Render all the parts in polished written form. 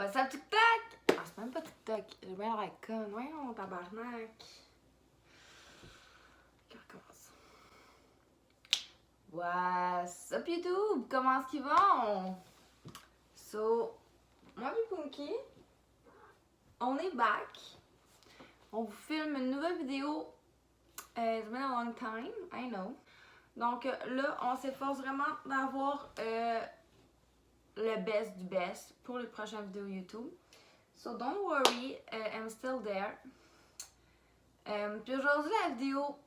What's up TikTok? Ah, c'est même pas TikTok. J'ai bien l'air con. Voyons, tabarnak. On recommence. What's up YouTube? Comment est-ce qu'ils vont? So, moi et Punky, on est back. On vous filme une nouvelle vidéo. It's been a long time, I know. Donc là, on s'efforce vraiment d'avoir le best du best pour les prochaines vidéos YouTube. So don't worry, I'm still there. Puis aujourd'hui, la vidéo,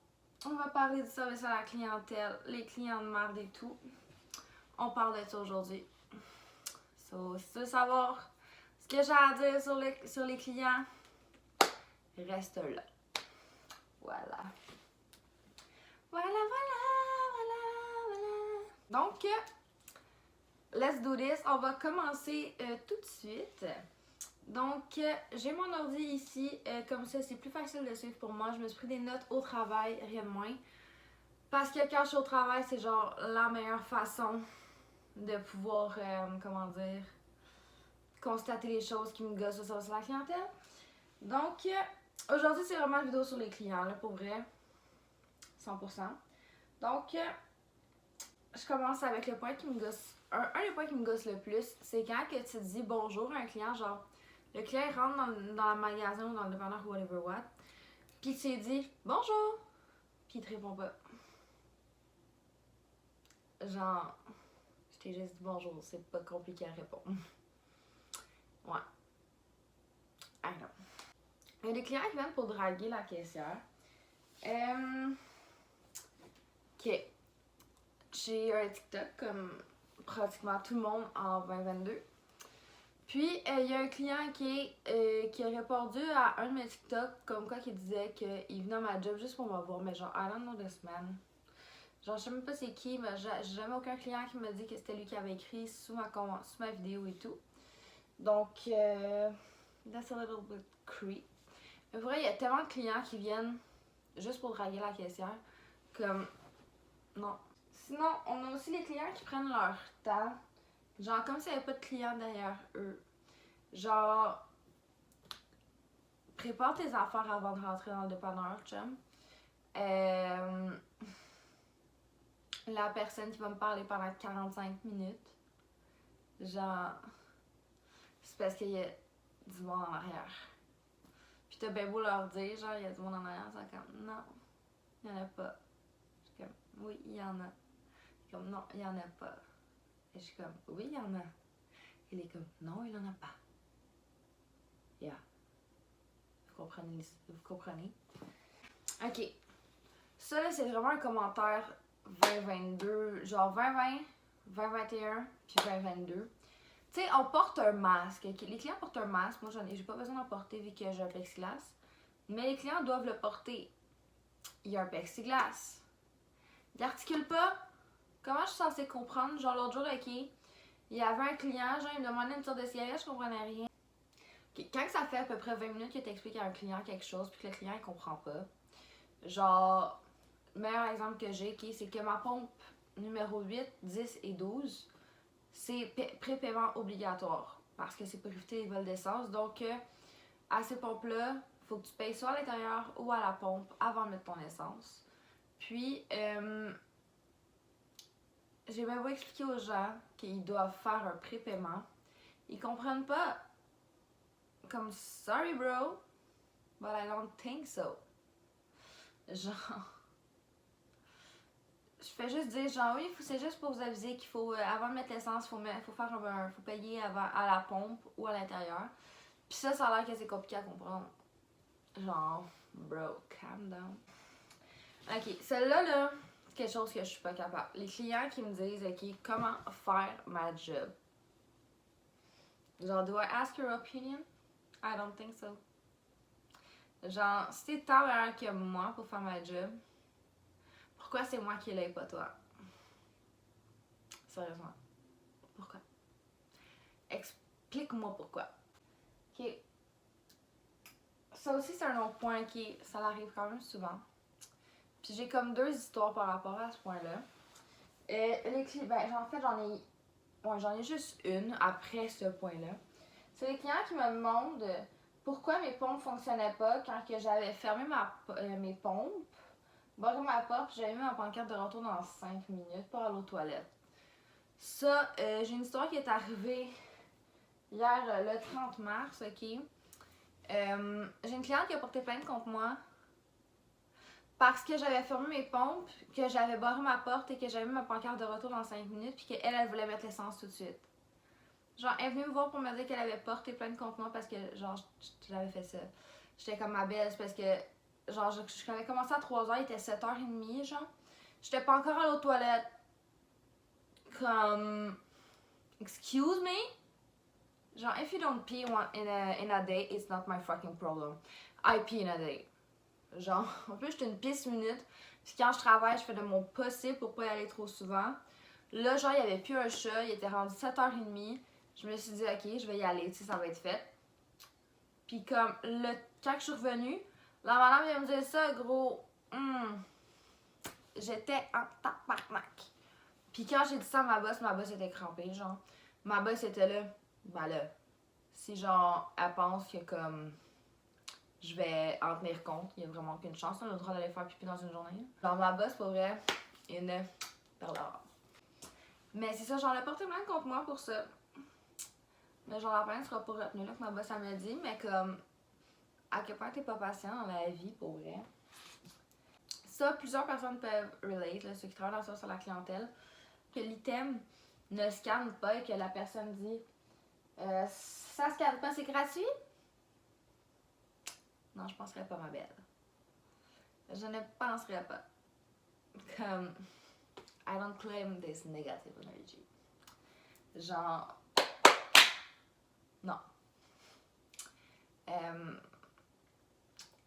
on va parler du service à la clientèle, les clients de merde et tout. On parle de ça aujourd'hui. So, si tu veux savoir ce que j'ai à dire sur les clients, reste là. Voilà. Voilà. Donc, let's do this. On va commencer tout de suite. Donc, j'ai mon ordi ici. Comme ça, c'est plus facile de suivre pour moi. Je me suis pris des notes au travail, rien de moins. Parce que quand je suis au travail, c'est genre la meilleure façon de pouvoir, comment dire, constater les choses qui me gossent au service à la clientèle. Donc, aujourd'hui, c'est vraiment une vidéo sur les clients, là, pour vrai. 100%. Donc, je commence avec le point qui me gosse. Un des points qui me gosse le plus, c'est quand que tu dis bonjour à un client, genre, le client rentre dans le magasin ou dans le dépanneur ou whatever what, puis tu lui dis bonjour, puis il te répond pas. Genre, je t'ai juste dit bonjour, c'est pas compliqué à répondre. Ouais. I know. Il y a des clients qui viennent pour draguer la caissière. Ok. J'ai un TikTok comme pratiquement tout le monde en 2022. Puis, il y a un client qui a répondu à un de mes TikTok comme quoi qui disait qu'il venait à ma job juste pour me voir. Mais genre, I don't know this man. Genre, je sais même pas c'est qui, mais j'ai jamais aucun client qui m'a dit que c'était lui qui avait écrit sous ma vidéo et tout. Donc, that's a little bit creep. Mais vrai, il y a tellement de clients qui viennent juste pour draguer la caissière. Comme, non. Sinon, on a aussi les clients qui prennent leur temps. Genre, comme s'il n'y avait pas de clients derrière eux. Genre, prépare tes affaires avant de rentrer dans le dépanneur, chum. La personne qui va me parler pendant 45 minutes, genre, c'est parce qu'il y a du monde en arrière. Puis t'as bien beau leur dire, genre, il y a du monde en arrière, c'est comme, non, il n'y en a pas. Je suis comme, oui, il y en a. Comme, non, il n'y en a pas. Et je suis comme, oui, il y en a. Il est comme, non, il n'en a pas. Yeah. Vous comprenez? Ok. Ça, là, c'est vraiment un commentaire 2022, genre 2020, 2021, puis 2022. Tu sais, on porte un masque. Les clients portent un masque. Moi, j'ai pas besoin d'en porter vu que j'ai un plexiglas. Mais les clients doivent le porter. Il y a un plexiglas. Il n'articule pas. Comment je suis censée comprendre? Genre, l'autre jour, ok, il y avait un client, genre, il me demandait une sorte de cigarette, je comprenais rien. Okay. Quand ça fait à peu près 20 minutes que tu expliques à un client quelque chose, puis que le client, il comprend pas. Genre, le meilleur exemple que j'ai, okay, c'est que ma pompe numéro 8, 10 et 12, c'est prépaiement obligatoire. Parce que c'est pour éviter les vols d'essence. Donc, à ces pompes-là, il faut que tu payes soit à l'intérieur ou à la pompe avant de mettre ton essence. Puis, j'ai même pas expliqué aux gens qu'ils doivent faire un prépaiement. Ils comprennent pas. Comme, sorry bro, but I don't think so. Genre, je fais juste dire, genre, oui, c'est juste pour vous aviser qu'il faut, avant de mettre l'essence, faut payer avant, à la pompe ou à l'intérieur. Puis ça a l'air que c'est compliqué à comprendre. Genre, bro, calm down. Ok, celle-là, là, c'est quelque chose que je suis pas capable. Les clients qui me disent, ok, comment faire ma job? Genre, do I ask your opinion? I don't think so. Genre, si t'es tant meilleur que moi pour faire ma job, pourquoi c'est moi qui l'ai pas toi? Sérieusement. Pourquoi? Explique-moi pourquoi. Ok. Ça aussi, c'est un autre point qui, ça arrive quand même souvent. Puis j'ai comme deux histoires par rapport à ce point-là. Les clients, ben, en fait, j'en ai juste une après ce point-là. C'est les clients qui me demandent pourquoi mes pompes fonctionnaient pas quand que j'avais fermé mes pompes, barré ma porte, puis j'avais mis ma pancarte de retour dans 5 minutes pour aller aux toilettes. Ça, j'ai une histoire qui est arrivée hier, le 30 mars, ok? J'ai une cliente qui a porté plainte contre moi parce que j'avais fermé mes pompes, que j'avais barré ma porte et que j'avais mis ma pancarte de retour dans 5 minutes, puis qu'elle, elle voulait mettre l'essence tout de suite. Genre, elle est venue me voir pour me dire qu'elle avait porté plainte contre moi parce que, genre, j'avais fait ça. J'étais comme ma belle, c'est parce que, genre, j'avais commencé à 3h, il était 7h30, genre. J'étais pas encore allée aux toilettes. Comme, excuse me? Genre, if you don't pee in a day, it's not my fucking problem. I pee in a day. Genre, en plus, j'étais une pisse minute. Puis quand je travaille, je fais de mon possible pour pas y aller trop souvent. Là, genre, il y avait plus un chat, il était rendu 7h30. Je me suis dit, ok, je vais y aller, tu sais, ça va être fait. Puis comme, quand je suis revenue, la madame vient me dire ça, gros, j'étais en tabarnak. Puis quand j'ai dit ça à ma boss était crampée, genre. Ma boss était là, ben là, si genre, elle pense que comme, je vais en tenir compte, il y a vraiment aucune chance, on a le droit d'aller faire pipi dans une journée. Genre, ma boss, pour vrai, une perle. Mais c'est ça, genre, elle a porté plainte contre moi pour ça. Mais genre, la plainte sera pas retenue, là, que ma boss, elle m'a dit, mais comme, à quel point t'es pas patient dans la vie, pour vrai. Ça, plusieurs personnes peuvent relate, là, ceux qui travaillent dans ça sur la clientèle, que l'item ne scanne pas et que la personne dit ça scanne pas, c'est gratuit? Non, je penserais pas, ma belle. Je ne penserais pas. Comme, I don't claim this negative energy. Genre, non.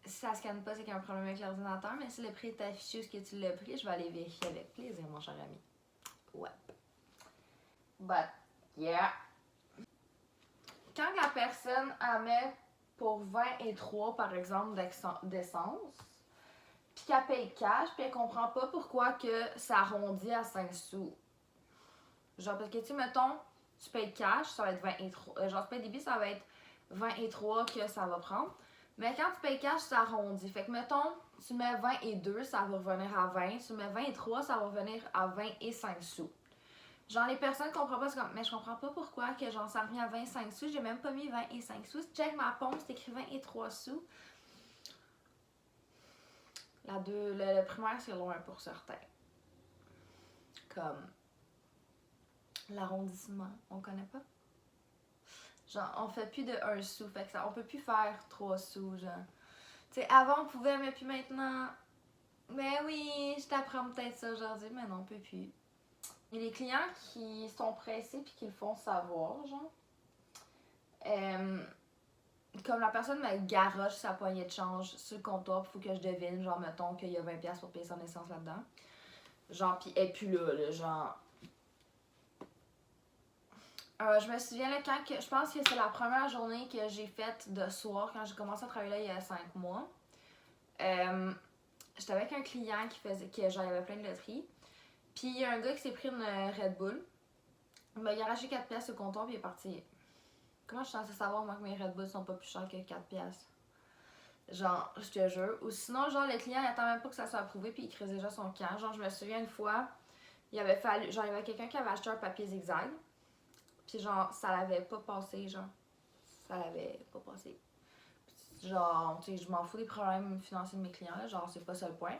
Si ça scanne pas, c'est qu'il y a un problème avec l'ordinateur, mais si le prix est affiché où ce que tu l'as pris, je vais aller vérifier avec plaisir, mon cher ami. Ouais. But, yeah. Quand la personne en met pour 23, par exemple, d'essence, puis qu'elle paye cash, puis elle comprend pas pourquoi que ça arrondit à 5 sous. Genre, parce que, tu sais, mettons, tu payes cash, ça va être 23. Genre, tu payes débit, ça va être 23 que ça va prendre. Mais quand tu payes cash, ça arrondit. Fait que, mettons, tu mets 22, ça va revenir à 20. Tu mets 23, ça va revenir à 25 sous. Genre, les personnes comprennent pas, c'est comme, mais je comprends pas pourquoi que genre, ça revient à 25 sous. J'ai même pas mis 25 sous. Check ma pompe, c'est écrit 23 sous. Le primaire, c'est loin pour certains. Comme l'arrondissement, on connaît pas. Genre, on fait plus de 1 sou, fait que ça, on peut plus faire 3 sous, genre. Tu sais, avant on pouvait, mais puis maintenant, mais oui, je t'apprends peut-être ça aujourd'hui, mais non, on peut plus. Il y a des clients qui sont pressés puis qui le font savoir, genre. Comme la personne me garoche sa poignée de change sur le comptoir, il faut que je devine, genre, mettons qu'il y a 20$ pour payer son essence là-dedans. Genre, pis elle est plus là, genre. Je me souviens, là, je pense que c'est la première journée que j'ai faite de soir, quand j'ai commencé à travailler là il y a 5 mois. J'étais avec un client qui genre, il avait plein de loteries. Puis il y a un gars qui s'est pris une Red Bull. Ben, il a arraché 4$ au comptoir puis il est parti. Comment je suis censée savoir, moi, que mes Red Bull sont pas plus chers que 4$? Genre, je te jure. Ou sinon, genre, le client, il attend même pas que ça soit approuvé puis il crée déjà son camp. Genre, je me souviens une fois, il avait fallu. Genre, il y avait quelqu'un qui avait acheté un papier zigzag. Puis genre, ça l'avait pas passé, genre. Ça l'avait pas passé. Genre, tu sais, je m'en fous des problèmes financiers de mes clients, là. Genre, c'est pas ça le point.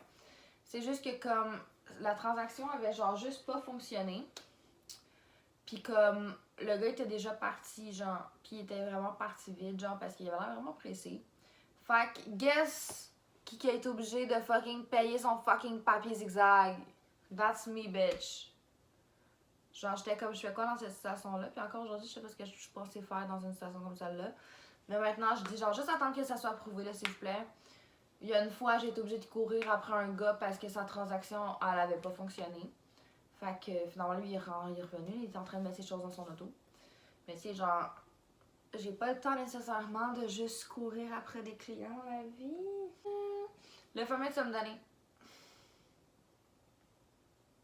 C'est juste que comme la transaction avait genre juste pas fonctionné. Puis comme le gars était déjà parti, genre, puis il était vraiment parti vite, genre, parce qu'il avait l'air vraiment pressé. Fait que, guess qui a été obligé de fucking payer son fucking papier zigzag. That's me, bitch. Genre, j'étais comme, je fais quoi dans cette situation-là? Puis encore aujourd'hui, je sais pas ce que je suis pensée faire dans une situation comme celle-là. Mais maintenant, je dis, genre, juste attendre que ça soit approuvé, là, s'il vous plaît. Il y a une fois, j'ai été obligée de courir après un gars parce que sa transaction, elle avait pas fonctionné. Fait que finalement, lui, il est revenu, il était en train de mettre ses choses dans son auto. Mais tu sais, genre, j'ai pas le temps nécessairement de juste courir après des clients dans la vie. Le fameux que tu vas me donner.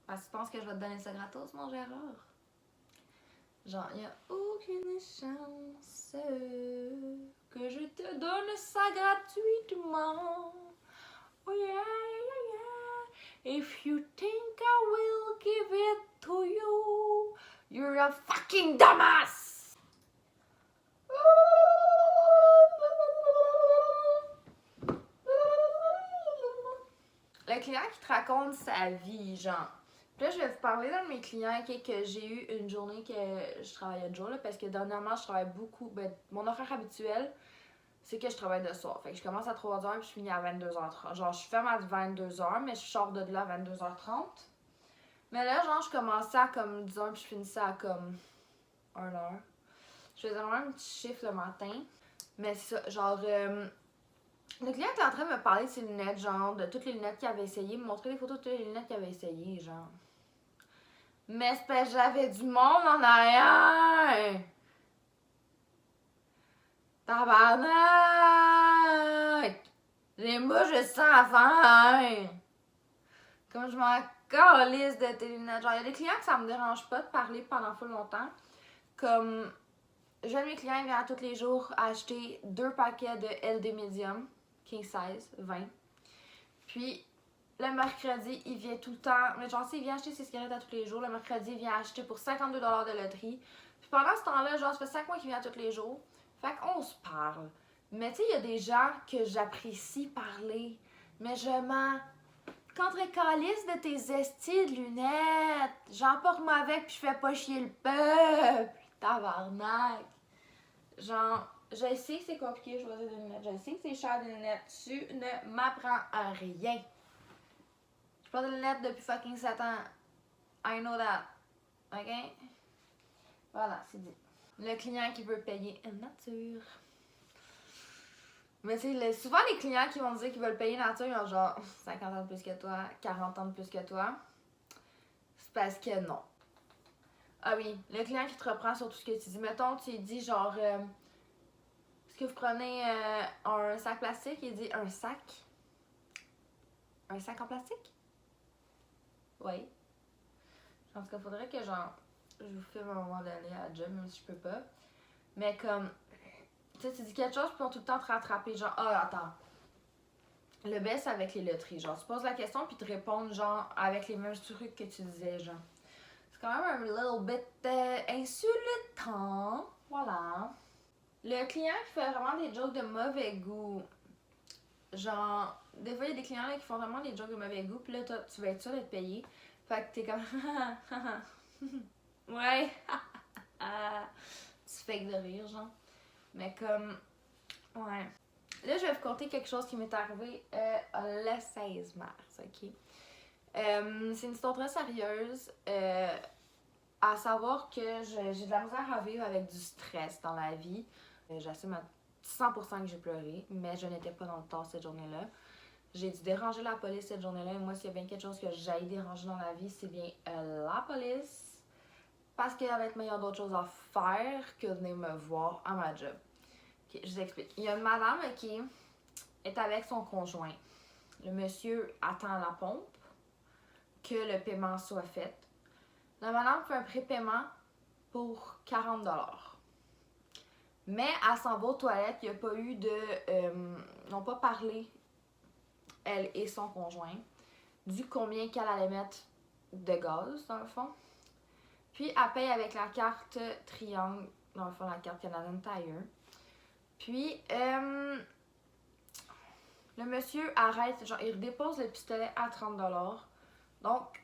Parce que tu penses que je vais te donner ça gratos, mon Gérard? Genre, y a aucune chance que je te donne ça gratuitement. Oh yeah, yeah, yeah. If you think I will give it to you, you're a fucking dumbass! Le client qui te raconte sa vie, genre. Puis là, je vais vous parler d'un de mes clients que j'ai eu une journée que je travaillais de jour, là, parce que dernièrement, je travaille beaucoup. Ben, mon horaire habituel, c'est que je travaille de soir. Fait que je commence à 3h puis je finis à 22h30. Genre, je ferme à 22h, mais je sors de là à 22h30. Mais là, genre, je commençais à comme 10h puis je finissais à comme 1h. Je faisais vraiment un petit chiffre le matin. Mais c'est ça, genre, le client était en train de me parler de ses lunettes, genre, de toutes les lunettes qu'il avait essayé, me montrer des photos de toutes les lunettes qu'il avait essayé, genre. Mais c'est parce que j'avais du monde en arrière! Tabarnak! J'ai moi, je sens à faire! Comme je m'en calisse de tes lunettes. Genre, il y a des clients que ça me dérange pas de parler pendant full longtemps. Comme, j'ai un de mes clients, il vient tous les jours acheter 2 paquets de LD Medium, King Size, 20. Puis, le mercredi, il vient tout le temps. Mais genre, s'il vient acheter ses cigarettes à tous les jours, le mercredi, il vient acheter pour 52$ de loterie. Puis pendant ce temps-là, genre, ça fait 5 mois qu'il vient tous les jours. Fait qu'on se parle. Mais tu sais, il y a des gens que j'apprécie parler. Mais je m'en contre-calisse de tes estis de lunettes. J'emporte-moi avec puis je fais pas chier le peuple. Tabarnak. Genre, je sais que c'est compliqué de choisir des lunettes. Je sais que c'est cher des lunettes. Tu ne m'apprends à rien. Je porte des lunettes depuis fucking 7 ans. I know that. OK? Voilà, c'est dit. Le client qui veut payer in nature. Mais tu sais, souvent les clients qui vont dire qu'ils veulent payer nature, ils ont genre 50 ans de plus que toi, 40 ans de plus que toi. C'est parce que non. Ah oui, le client qui te reprend sur tout ce que tu dis. Mettons, tu lui dis genre, est-ce que vous prenez un sac plastique? Il dit un sac. Un sac en plastique? Oui. En tout cas, faudrait que genre, je vous filme un moment donné à la job, même si je peux pas. Mais comme, tu sais, tu dis quelque chose, puis ils vont tout le temps te rattraper. Genre, ah, attends. Le best avec les loteries. Genre, tu poses la question, puis ils te répondent, genre, avec les mêmes trucs que tu disais, genre. C'est quand même un little bit insultant. Voilà. Le client qui fait vraiment des jokes de mauvais goût. Genre, des fois, il y a des clients là, qui font vraiment des jokes de mauvais goût, puis là, tu vas être sûr d'être payé. Fait que t'es comme, ouais, tu fake de rire, genre. Mais comme, ouais. Là, je vais vous conter quelque chose qui m'est arrivé le 16 mars, ok? C'est une histoire très sérieuse. À savoir que j'ai de la misère à vivre avec du stress dans la vie. J'assume à 100% que j'ai pleuré, mais je n'étais pas dans le tort cette journée-là. J'ai dû déranger la police cette journée-là. Et moi, s'il y a bien quelque chose que j'ai dérangé dans la vie, c'est bien la police. Parce qu'il y avait il y a d'autres choses à faire que de venir me voir à ma job. Okay, je vous explique. Il y a une madame qui est avec son conjoint. Le monsieur attend à la pompe que le paiement soit fait. La madame fait un prépaiement pour 40$. Mais elle s'en va aux toilettes, il n'y a pas eu de... ils n'ont pas parlé, elle et son conjoint, du combien qu'elle allait mettre de gaz, dans le fond. Puis elle paye avec la carte Triangle, dans le fond, la carte Canadian Tire. Puis, le monsieur arrête, genre, il redépose le pistolet à 30$. Donc,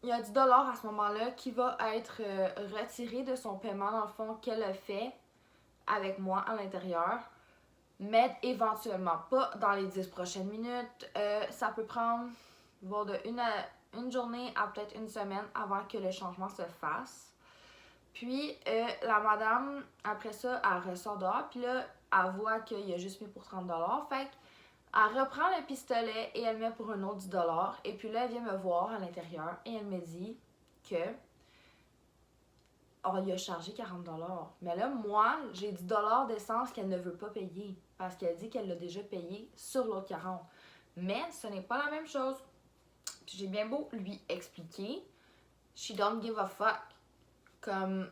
il y a 10$ à ce moment-là qui va être retiré de son paiement, dans le fond, qu'elle a fait avec moi à l'intérieur. Mais éventuellement, pas dans les 10 prochaines minutes. Ça peut prendre voire de une journée à peut-être une semaine avant que le changement se fasse. Puis, la madame, après ça, elle ressort dehors. Puis là, elle voit qu'il a juste mis pour 30$. Fait qu'elle reprend le pistolet et elle met pour un autre 10$. Et puis là, elle vient me voir à l'intérieur et elle me dit que oh, il a chargé 40$. Mais là, moi, j'ai 10$ d'essence qu'elle ne veut pas payer. Parce qu'elle dit qu'elle l'a déjà payé sur l'autre 40$. Mais ce n'est pas la même chose. Puis j'ai bien beau lui expliquer. She don't give a fuck. Comme,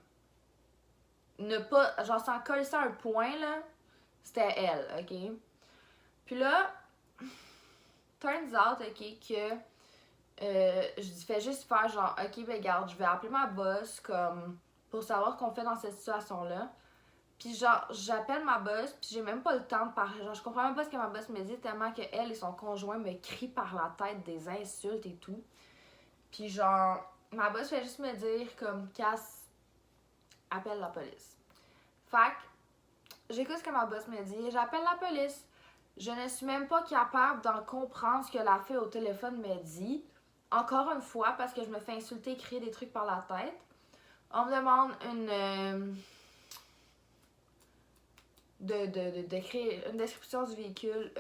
ne pas, genre s'en coller ça un point, là, c'était elle, ok? Puis là, turns out, ok, que je fais juste faire genre, ok, ben garde, je vais appeler ma boss, comme, pour savoir ce qu'on fait dans cette situation-là. Puis genre, j'appelle ma boss, puis j'ai même pas le temps de parler. Genre, je comprends même pas ce que ma boss me dit, tellement que elle et son conjoint me crient par la tête des insultes et tout. Puis genre, ma boss fait juste me dire, comme, Cass, appelle la police. Fait que, j'écoute ce que ma boss me dit, j'appelle la police. Je ne suis même pas capable d'en comprendre ce que la fille au téléphone me dit. Encore une fois, parce que je me fais insulter, crier des trucs par la tête. On me demande d'écrire une description du véhicule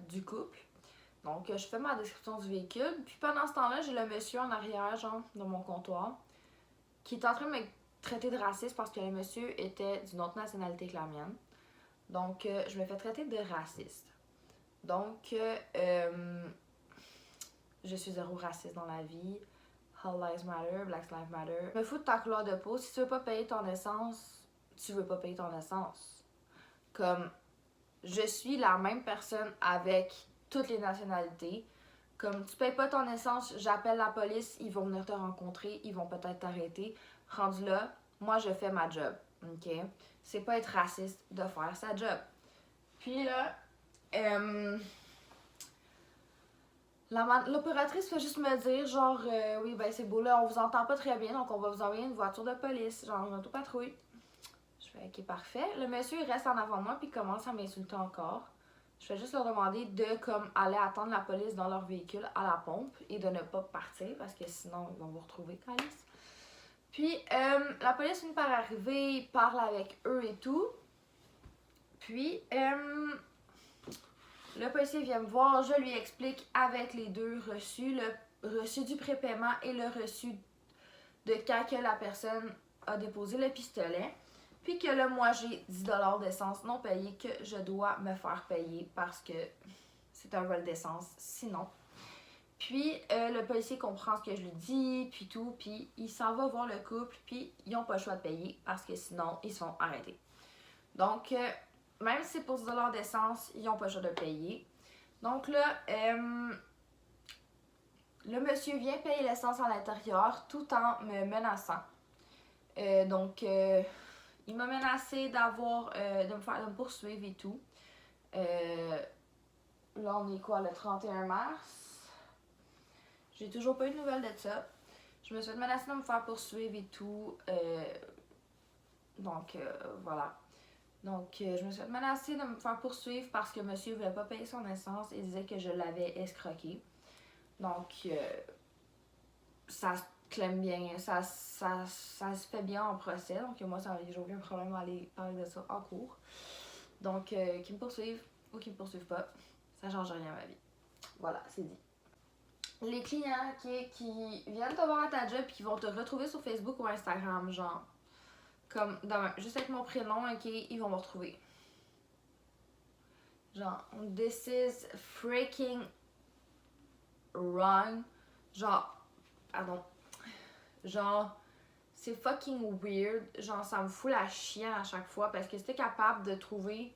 du couple. Donc, je fais ma description du véhicule. Puis pendant ce temps-là, j'ai le monsieur en arrière, genre, de mon comptoir, qui est en train de me traiter de raciste parce que le monsieur était d'une autre nationalité que la mienne. Donc, je me fais traiter de raciste. Donc, je suis zéro raciste dans la vie. All lives matter, Black Lives Matter. Me fous de ta couleur de peau. Si tu veux pas payer ton essence, tu veux pas payer ton essence. Comme, je suis la même personne avec toutes les nationalités. Comme, tu payes pas ton essence, j'appelle la police, ils vont venir te rencontrer, ils vont peut-être t'arrêter. Rendu là, moi je fais ma job, ok? C'est pas être raciste de faire sa job. Puis là, l'opératrice fait juste me dire, genre, oui, ben c'est beau, là, on vous entend pas très bien, donc on va vous envoyer une voiture de police, genre une autopatrouille. Je fais, ok, parfait. Le monsieur, il reste en avant de moi, puis il commence à m'insulter encore. Je fais juste leur demander de, comme, aller attendre la police dans leur véhicule à la pompe et de ne pas partir, parce que sinon, ils vont vous retrouver, calice. Puis, la police finit par arriver, il parle avec eux et tout. Puis, le policier vient me voir, je lui explique avec les deux reçus, le reçu du prépaiement et le reçu de quand que la personne a déposé le pistolet. Puis que là, moi, j'ai 10$ d'essence non payée que je dois me faire payer parce que c'est un vol d'essence, sinon. Puis le policier comprend ce que je lui dis, puis tout, puis il s'en va voir le couple, puis ils n'ont pas le choix de payer parce que sinon, ils se font arrêter. Donc, même si c'est pour 10$ d'essence, ils n'ont pas le choix de payer. Donc là, le monsieur vient payer l'essence à l'intérieur tout en me menaçant. Donc, il m'a menacé d'avoir, de me poursuivre et tout. Là, on est quoi, le 31 mars? J'ai toujours pas eu de nouvelles de ça. Je me suis fait menacer de me faire poursuivre et tout. Donc, voilà. Donc, je me suis fait menacer de me faire poursuivre parce que monsieur voulait pas payer son essence et disait que je l'avais escroqué. Donc, ça se clame bien, ça se fait bien en procès. Donc, moi, j'ai aucun problème à aller parler de ça en cours. Donc, qu'ils me poursuivent ou qu'ils me poursuivent pas, ça change rien à ma vie. Voilà, c'est dit. Les clients qui viennent te voir à ta job et qui vont te retrouver sur Facebook ou Instagram, genre, comme, juste avec mon prénom, ok, ils vont me retrouver. Genre, this is freaking wrong. Genre, pardon. Genre, c'est fucking weird. Genre, ça me fout la chienne à chaque fois parce que si t'es capable de trouver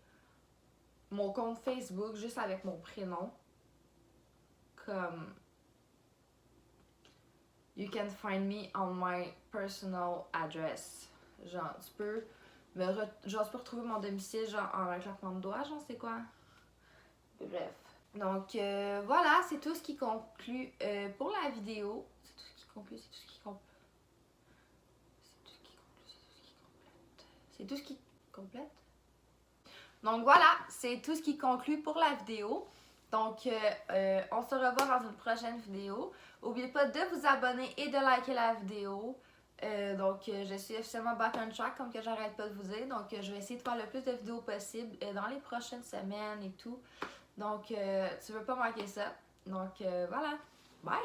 mon compte Facebook juste avec mon prénom, comme, you can find me on my personal address. Genre, tu peux retrouver mon domicile, genre, en un claquement de doigts, genre, c'est quoi? Bref. Donc, voilà, c'est tout ce qui conclut pour la vidéo. C'est tout ce qui conclut, c'est tout ce qui complète. C'est tout ce qui complète. Donc, voilà, c'est tout ce qui conclut pour la vidéo. Donc, on se revoit dans une prochaine vidéo. N'oubliez pas de vous abonner et de liker la vidéo. Donc, je suis officiellement back on track, comme que j'arrête pas de vous dire. Donc, je vais essayer de faire le plus de vidéos possible dans les prochaines semaines et tout. Donc, tu veux pas manquer ça. Donc, voilà. Bye!